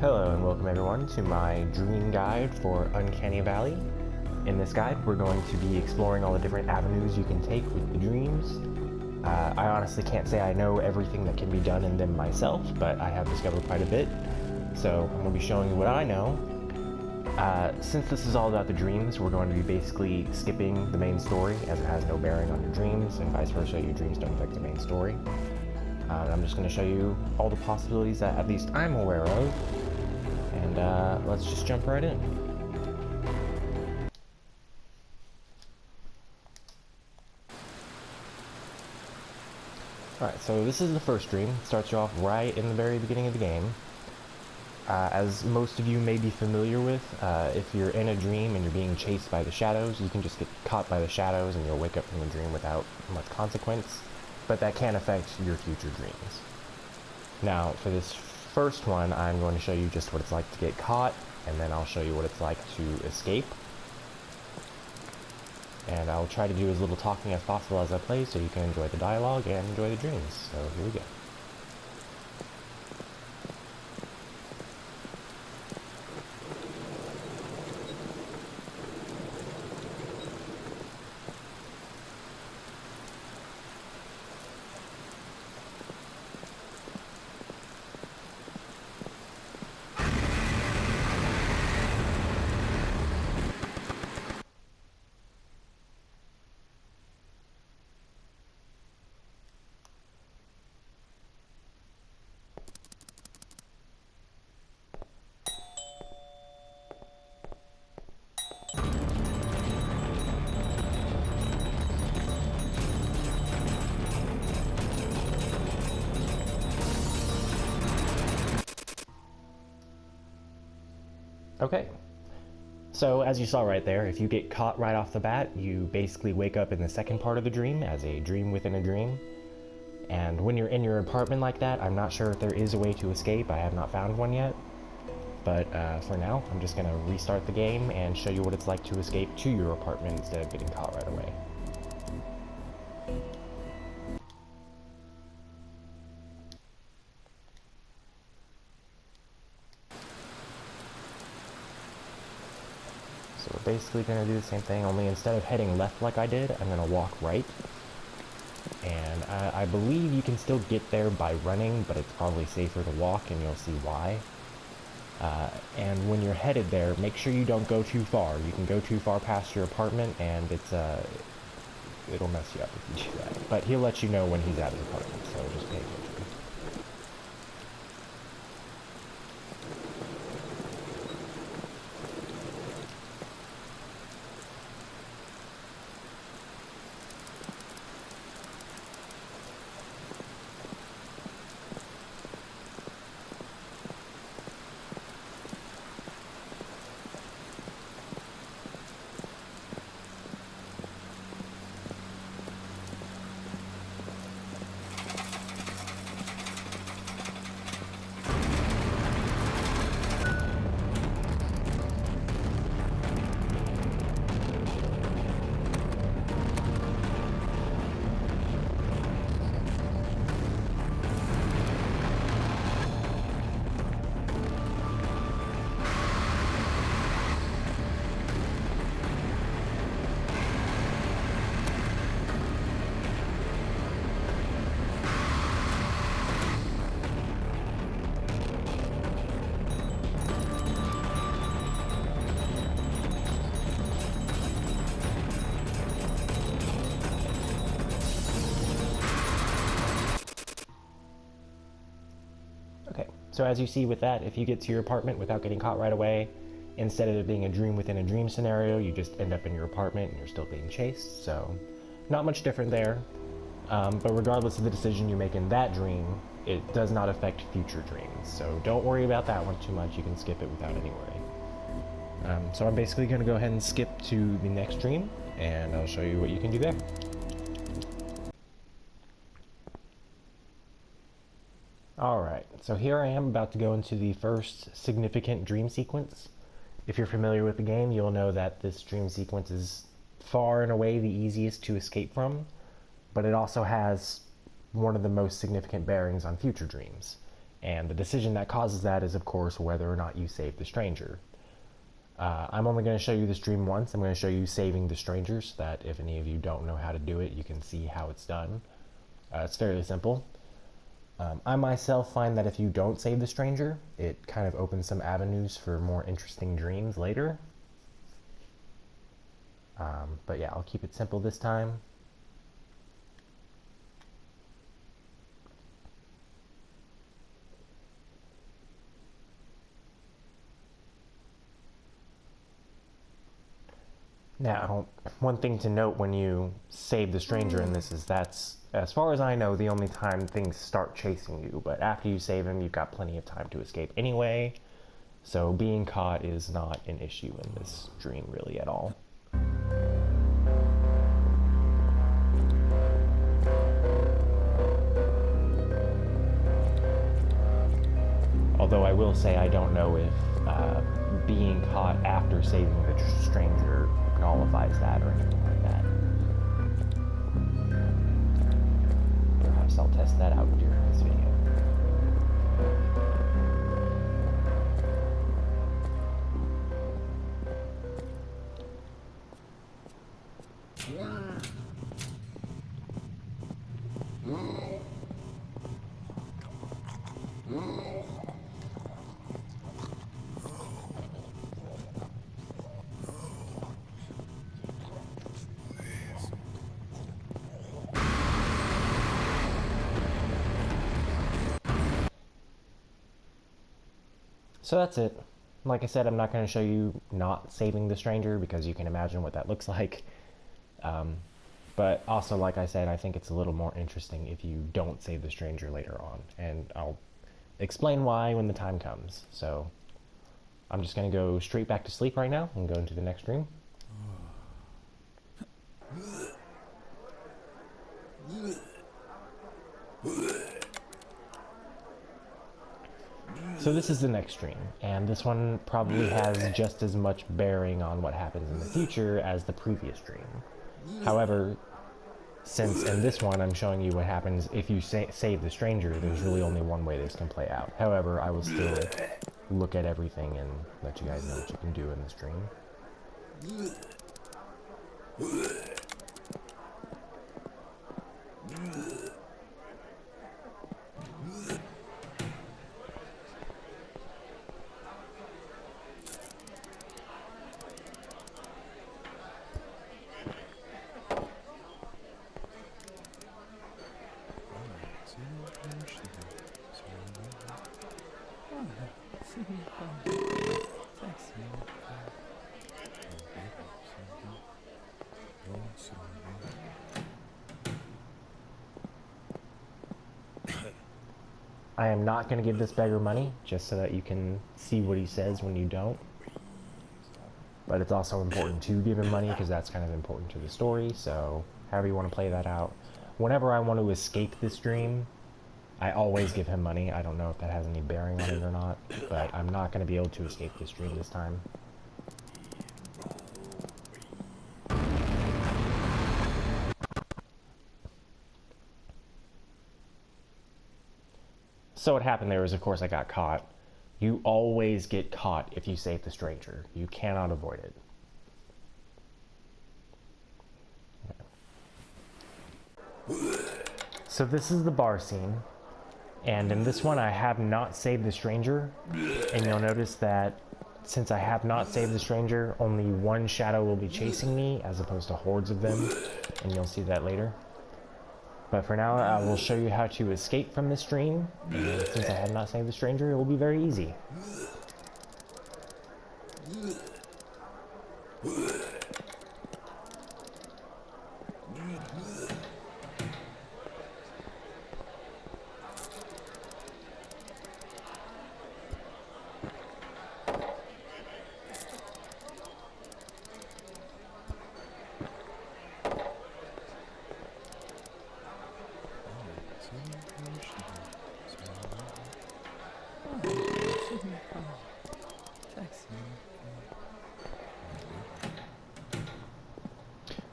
Hello and welcome everyone to my dream guide for Uncanny Valley. In this guide, we're going to be exploring all the different avenues you can take with the dreams. I honestly can't say I know everything that can be done in them myself, but I have discovered quite a bit. So I'm going to be showing you what I know. Since this is all about the dreams, we're going to be basically skipping the main story as it has no bearing on your dreams, and vice versa, your dreams don't affect the main story. I'm just going to show you all the possibilities that at least I'm aware of. And let's just jump right in. Alright, so this is the first dream. It starts you off right in the very beginning of the game. As most of you may be familiar with, if you're in a dream and you're being chased by the shadows, you can just get caught by the shadows and you'll wake up from the dream without much consequence, but that can affect your future dreams. Now, for this first one, I'm going to show you just what it's like to get caught, and then I'll show you what it's like to escape. And I'll try to do as little talking as possible as I play so you can enjoy the dialogue and enjoy the dreams. So here we go. Okay, so as you saw right there, if you get caught right off the bat, you basically wake up in the second part of the dream as a dream within a dream. And when you're in your apartment like that, I'm not sure if there is a way to escape. I have not found one yet. But for now, I'm just going to restart the game and show you what it's like to escape to your apartment instead of getting caught right away. So we're basically going to do the same thing, only instead of heading left like I did, I'm going to walk right. And I believe you can still get there by running, but it's probably safer to walk, and you'll see why. And when you're headed there, make sure you don't go too far. You can go too far past your apartment, and it'll mess you up if you do that. But he'll let you know when he's out of the apartment, so just pay attention. So as you see with that, if you get to your apartment without getting caught right away, instead of it being a dream within a dream scenario, you just end up in your apartment and you're still being chased. So not much different there. But regardless of the decision you make in that dream, it does not affect future dreams. So don't worry about that one too much. You can skip it without any worry. So I'm basically going to go ahead and skip to the next dream, and I'll show you what you can do there. Alright, so here I am about to go into the first significant dream sequence. If you're familiar with the game, you'll know that this dream sequence is far and away the easiest to escape from, but it also has one of the most significant bearings on future dreams. And the decision that causes that is, of course, whether or not you save the stranger. I'm only going to show you the stream once. I'm going to show you saving the stranger so that if any of you don't know how to do it, you can see how it's done. It's fairly simple. I myself find that if you don't save the stranger, it kind of opens some avenues for more interesting dreams later. But yeah, I'll keep it simple this time. Now, one thing to note when you save the stranger in this is that's, as far as I know, the only time things start chasing you. But after you save him, you've got plenty of time to escape anyway. So being caught is not an issue in this dream really at all. Although I will say I don't know if being caught after saving the stranger nullifies that or anything like that. Perhaps I'll test that out during this video. So that's it. Like I said, I'm not going to show you not saving the stranger because you can imagine what that looks like. But also, like I said, I think it's a little more interesting if you don't save the stranger later on. And I'll explain why when the time comes. So I'm just going to go straight back to sleep right now and go into the next dream. So this is the next stream, and this one probably has just as much bearing on what happens in the future as the previous stream. However, since in this one I'm showing you what happens if you save the stranger, there's really only one way this can play out. However, I will still look at everything and let you guys know what you can do in this stream. I am not going to give this beggar money, just so that you can see what he says when you don't. But it's also important to give him money, because that's kind of important to the story, so however you want to play that out. Whenever I want to escape this dream, I always give him money. I don't know if that has any bearing on it or not, but I'm not going to be able to escape this dream this time. So what happened there is, of course, I got caught. You always get caught if you save the stranger. You cannot avoid it. So this is the bar scene. And in this one, I have not saved the stranger. And you'll notice that since I have not saved the stranger, only one shadow will be chasing me as opposed to hordes of them. And you'll see that later. But for now, I will show you how to escape from this dream. And since I have not saved the stranger, it will be very easy.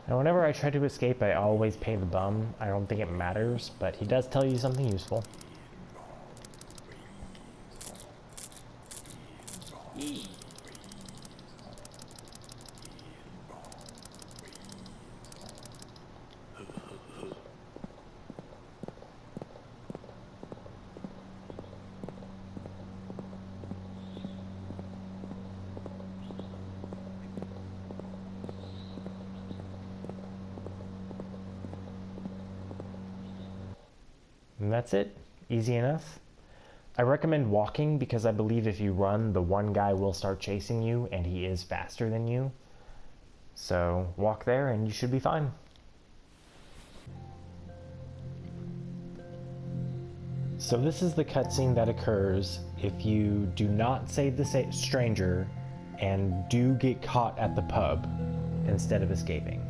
Now, whenever I try to escape, I always pay the bum. I don't think it matters, but he does tell you something useful. And that's it. Easy enough. I recommend walking because I believe if you run, the one guy will start chasing you, and he is faster than you. So walk there and you should be fine. So this is the cutscene that occurs if you do not save the stranger and do get caught at the pub instead of escaping.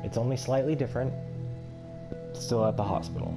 It's only slightly different, still at the hospital.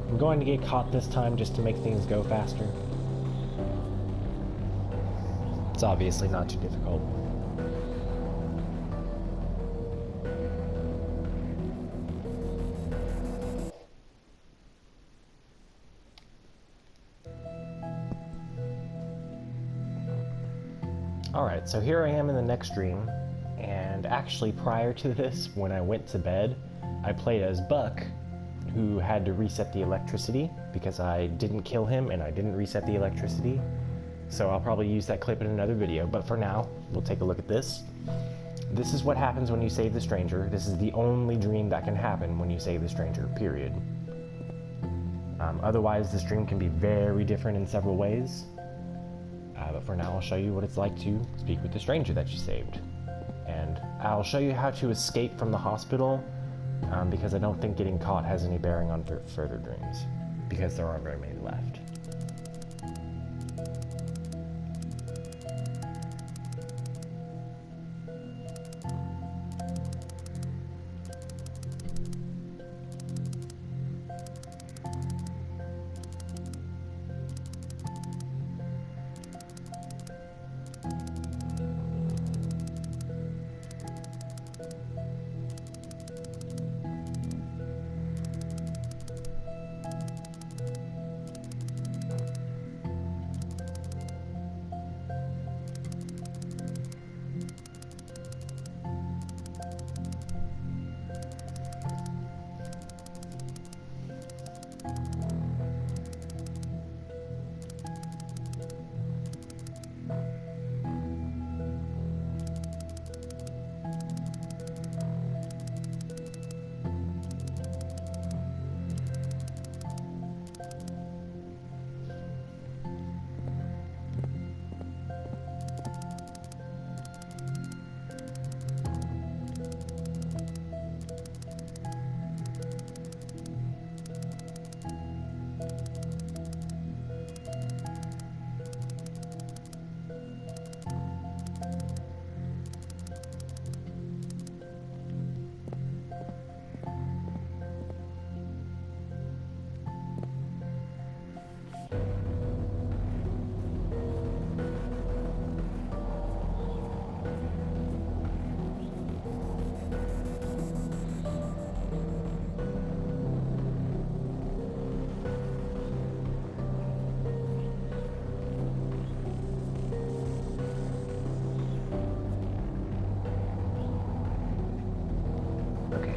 I'm going to get caught this time just to make things go faster. It's obviously not too difficult. Alright, so here I am in the next dream, and actually prior to this, when I went to bed, I played as Buck, who had to reset the electricity because I didn't kill him and I didn't reset the electricity. So I'll probably use that clip in another video, but for now, we'll take a look at this. This is what happens when you save the stranger. This is the only dream that can happen when you save the stranger, period. Otherwise, this dream can be very different in several ways. But for now, I'll show you what it's like to speak with the stranger that you saved. And I'll show you how to escape from the hospital, because I don't think getting caught has any bearing on further dreams, because there aren't very many left.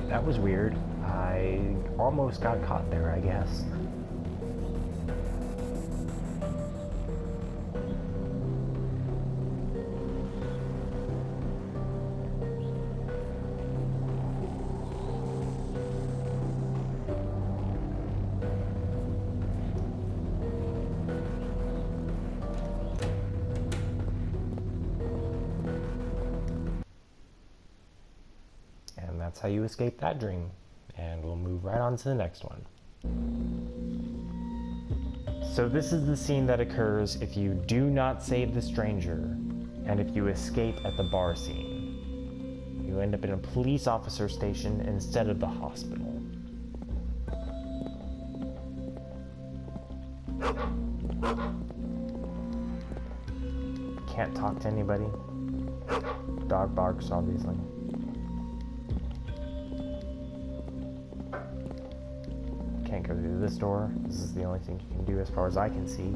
That was weird. I almost got caught there, I guess. that's how you escape that dream. And we'll move right on to the next one. So this is the scene that occurs if you do not save the stranger, and if you escape at the bar scene. You end up in a police officer station instead of the hospital. Can't talk to anybody. Dog barks, obviously. Can't go through this door. This is the only thing you can do as far as I can see.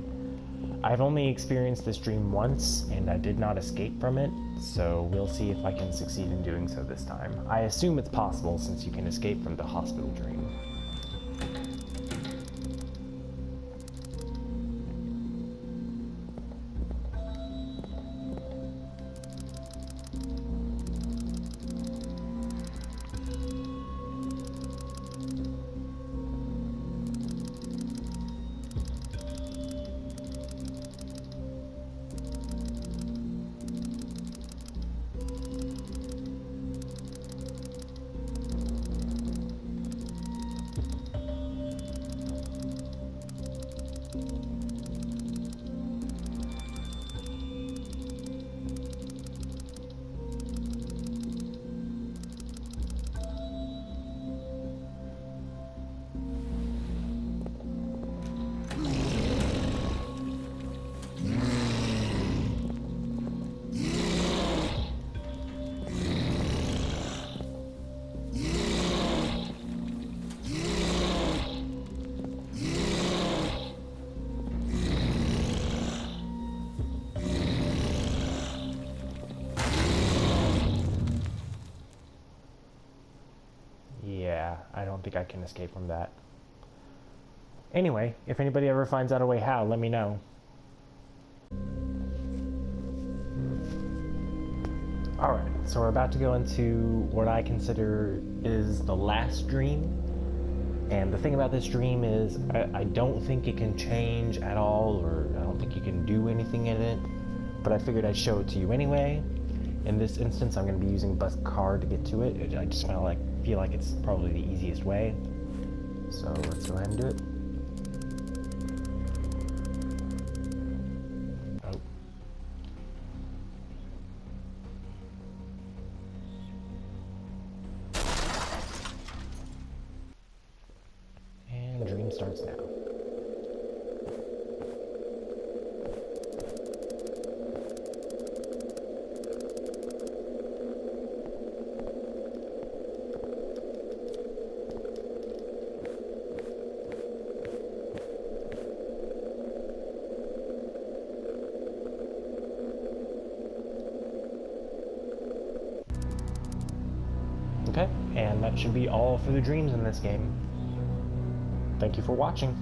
I've only experienced this dream once, and I did not escape from it, so we'll see if I can succeed in doing so this time. I assume it's possible since you can escape from the hospital dream. Yeah, I don't think I can escape from that. Anyway, if anybody ever finds out a way how, let me know. Alright, so we're about to go into what I consider is the last dream. And the thing about this dream is I don't think it can change at all, or I don't think you can do anything in it. But I figured I'd show it to you anyway. In this instance, I'm going to be using bus car to get to it. I just feel like it's probably the easiest way. So let's go ahead and do it. Oh. And the dream starts now. Okay, and that should be all for the dreams in this game. Thank you for watching.